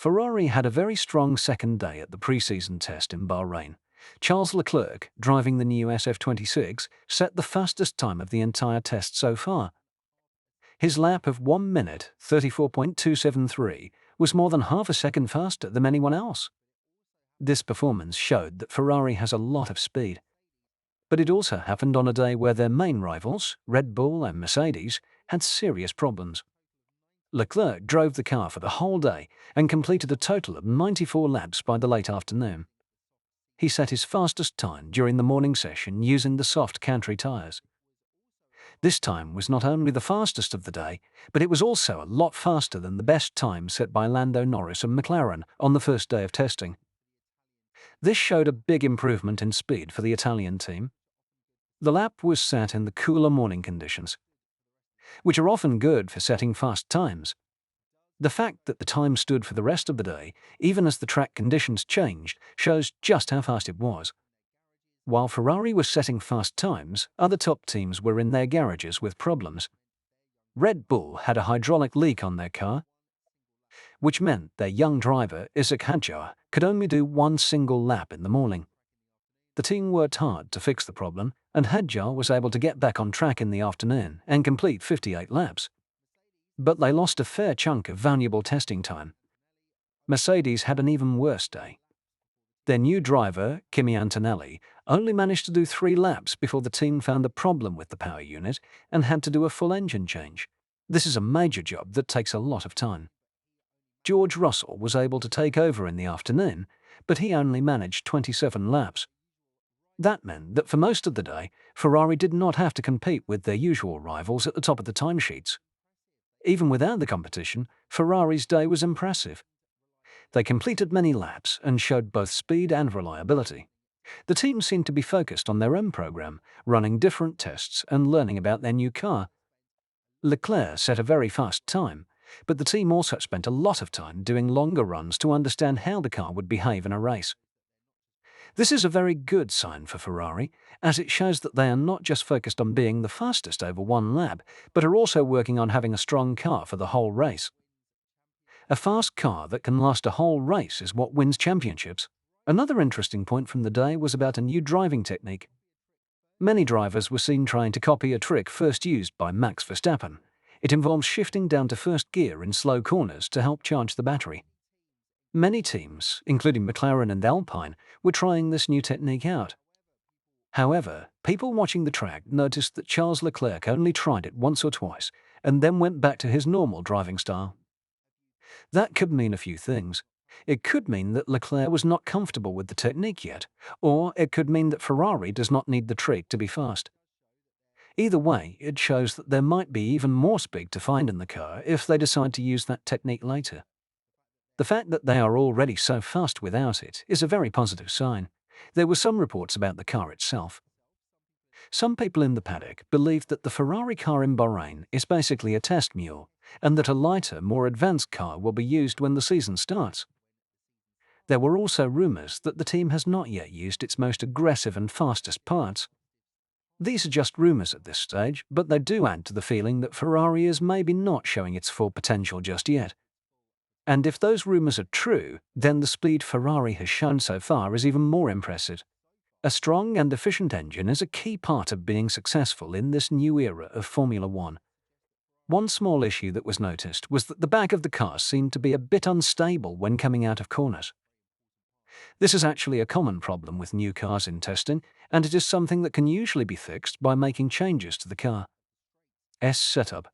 Ferrari had a very strong second day at the pre-season test in Bahrain. Charles Leclerc, driving the new SF26, set the fastest time of the entire test so far. His lap of 1 minute 34.273 was more than half a second faster than anyone else. This performance showed that Ferrari has a lot of speed. But it also happened on a day where their main rivals, Red Bull and Mercedes, had serious problems. Leclerc drove the car for the whole day and completed a total of 94 laps by the late afternoon. He set his fastest time during the morning session using the soft country tyres. This time was not only the fastest of the day, but it was also a lot faster than the best time set by Lando Norris and McLaren on the first day of testing. This showed a big improvement in speed for the Italian team. The lap was set in the cooler morning conditions, which are often good for setting fast times. The fact that the time stood for the rest of the day, even as the track conditions changed, shows just how fast it was. While Ferrari was setting fast times, other top teams were in their garages with problems. Red Bull had a hydraulic leak on their car, which meant their young driver, Isaac Hadjar, could only do one single lap in the morning. The team worked hard to fix the problem, and Hadjar was able to get back on track in the afternoon and complete 58 laps. But they lost a fair chunk of valuable testing time. Mercedes had an even worse day. Their new driver, Kimi Antonelli, only managed to do 3 laps before the team found a problem with the power unit and had to do a full engine change. This is a major job that takes a lot of time. George Russell was able to take over in the afternoon, but he only managed 27 laps. That meant that for most of the day, Ferrari did not have to compete with their usual rivals at the top of the timesheets. Even without the competition, Ferrari's day was impressive. They completed many laps and showed both speed and reliability. The team seemed to be focused on their own program, running different tests and learning about their new car. Leclerc set a very fast time, but the team also spent a lot of time doing longer runs to understand how the car would behave in a race. This is a very good sign for Ferrari, as it shows that they are not just focused on being the fastest over one lap, but are also working on having a strong car for the whole race. A fast car that can last a whole race is what wins championships. Another interesting point from the day was about a new driving technique. Many drivers were seen trying to copy a trick first used by Max Verstappen. It involves shifting down to first gear in slow corners to help charge the battery. Many teams, including McLaren and Alpine, were trying this new technique out. However, people watching the track noticed that Charles Leclerc only tried it once or twice and then went back to his normal driving style. That could mean a few things. It could mean that Leclerc was not comfortable with the technique yet, or it could mean that Ferrari does not need the trick to be fast. Either way, it shows that there might be even more speed to find in the car if they decide to use that technique later. The fact that they are already so fast without it is a very positive sign. There were some reports about the car itself. Some people in the paddock believed that the Ferrari car in Bahrain is basically a test mule, and that a lighter, more advanced car will be used when the season starts. There were also rumors that the team has not yet used its most aggressive and fastest parts. These are just rumors at this stage, but they do add to the feeling that Ferrari is maybe not showing its full potential just yet. And if those rumors are true, then the speed Ferrari has shown so far is even more impressive. A strong and efficient engine is a key part of being successful in this new era of Formula One. One small issue that was noticed was that the back of the car seemed to be a bit unstable when coming out of corners. This is actually a common problem with new cars in testing, and it is something that can usually be fixed by making changes to the car's setup.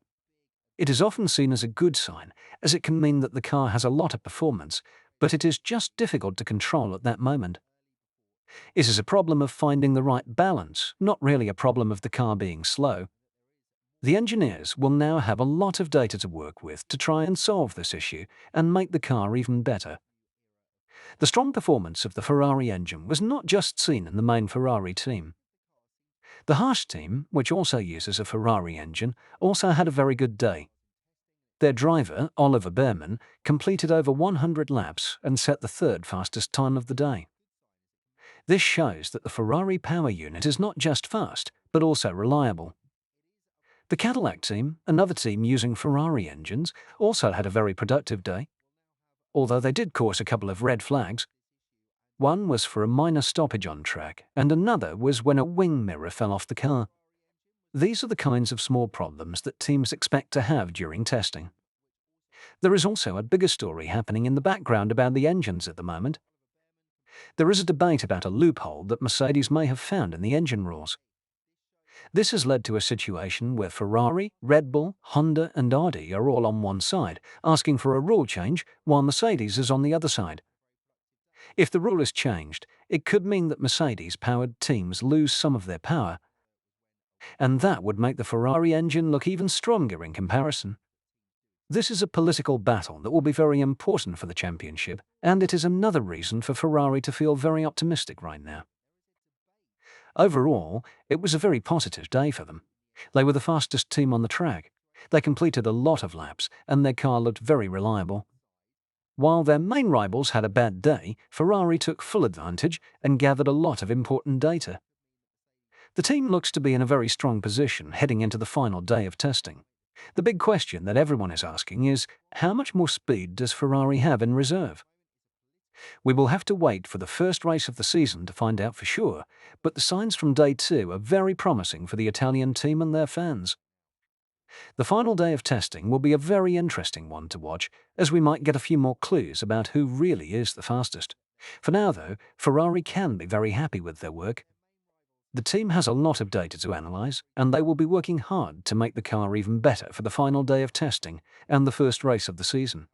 It is often seen as a good sign, as it can mean that the car has a lot of performance, but it is just difficult to control at that moment. It is a problem of finding the right balance, not really a problem of the car being slow. The engineers will now have a lot of data to work with to try and solve this issue and make the car even better. The strong performance of the Ferrari engine was not just seen in the main Ferrari team. The Haas team, which also uses a Ferrari engine, also had a very good day. Their driver, Oliver Behrman, completed over 100 laps and set the third fastest time of the day. This shows that the Ferrari power unit is not just fast, but also reliable. The Cadillac team, another team using Ferrari engines, also had a very productive day. although they did cause a couple of red flags. One was for a minor stoppage on track, and another was when a wing mirror fell off the car. These are the kinds of small problems that teams expect to have during testing. There is also a bigger story happening in the background about the engines at the moment. There is a debate about a loophole that Mercedes may have found in the engine rules. This has led to a situation where Ferrari, Red Bull, Honda and Audi are all on one side, asking for a rule change, while Mercedes is on the other side. If the rule is changed, it could mean that Mercedes-powered teams lose some of their power, and that would make the Ferrari engine look even stronger in comparison. This is a political battle that will be very important for the championship, and it is another reason for Ferrari to feel very optimistic right now. Overall, it was a very positive day for them. They were the fastest team on the track. They completed a lot of laps, and their car looked very reliable. While their main rivals had a bad day, Ferrari took full advantage and gathered a lot of important data. The team looks to be in a very strong position heading into the final day of testing. The big question that everyone is asking is, how much more speed does Ferrari have in reserve? We will have to wait for the first race of the season to find out for sure, but the signs from day 2 are very promising for the Italian team and their fans. The final day of testing will be a very interesting one to watch, as we might get a few more clues about who really is the fastest. For now, though, Ferrari can be very happy with their work. The team has a lot of data to analyze, and they will be working hard to make the car even better for the final day of testing and the first race of the season.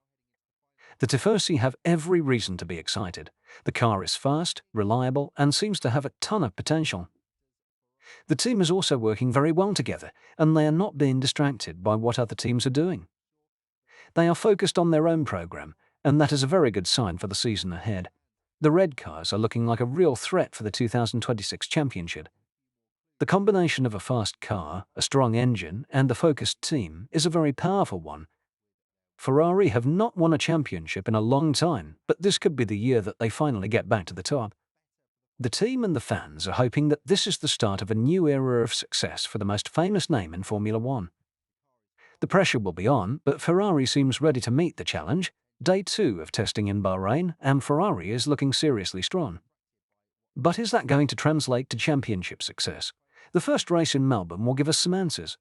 The Tifosi have every reason to be excited. The car is fast, reliable, and seems to have a ton of potential. The team is also working very well together, and they are not being distracted by what other teams are doing. They are focused on their own program, and that is a very good sign for the season ahead. The red cars are looking like a real threat for the 2026 championship. The combination of a fast car, a strong engine, and a focused team is a very powerful one. Ferrari have not won a championship in a long time, but this could be the year that they finally get back to the top. The team and the fans are hoping that this is the start of a new era of success for the most famous name in Formula One. The pressure will be on, but Ferrari seems ready to meet the challenge. Day 2 of testing in Bahrain, and Ferrari is looking seriously strong. But is that going to translate to championship success? The first race in Melbourne will give us some answers.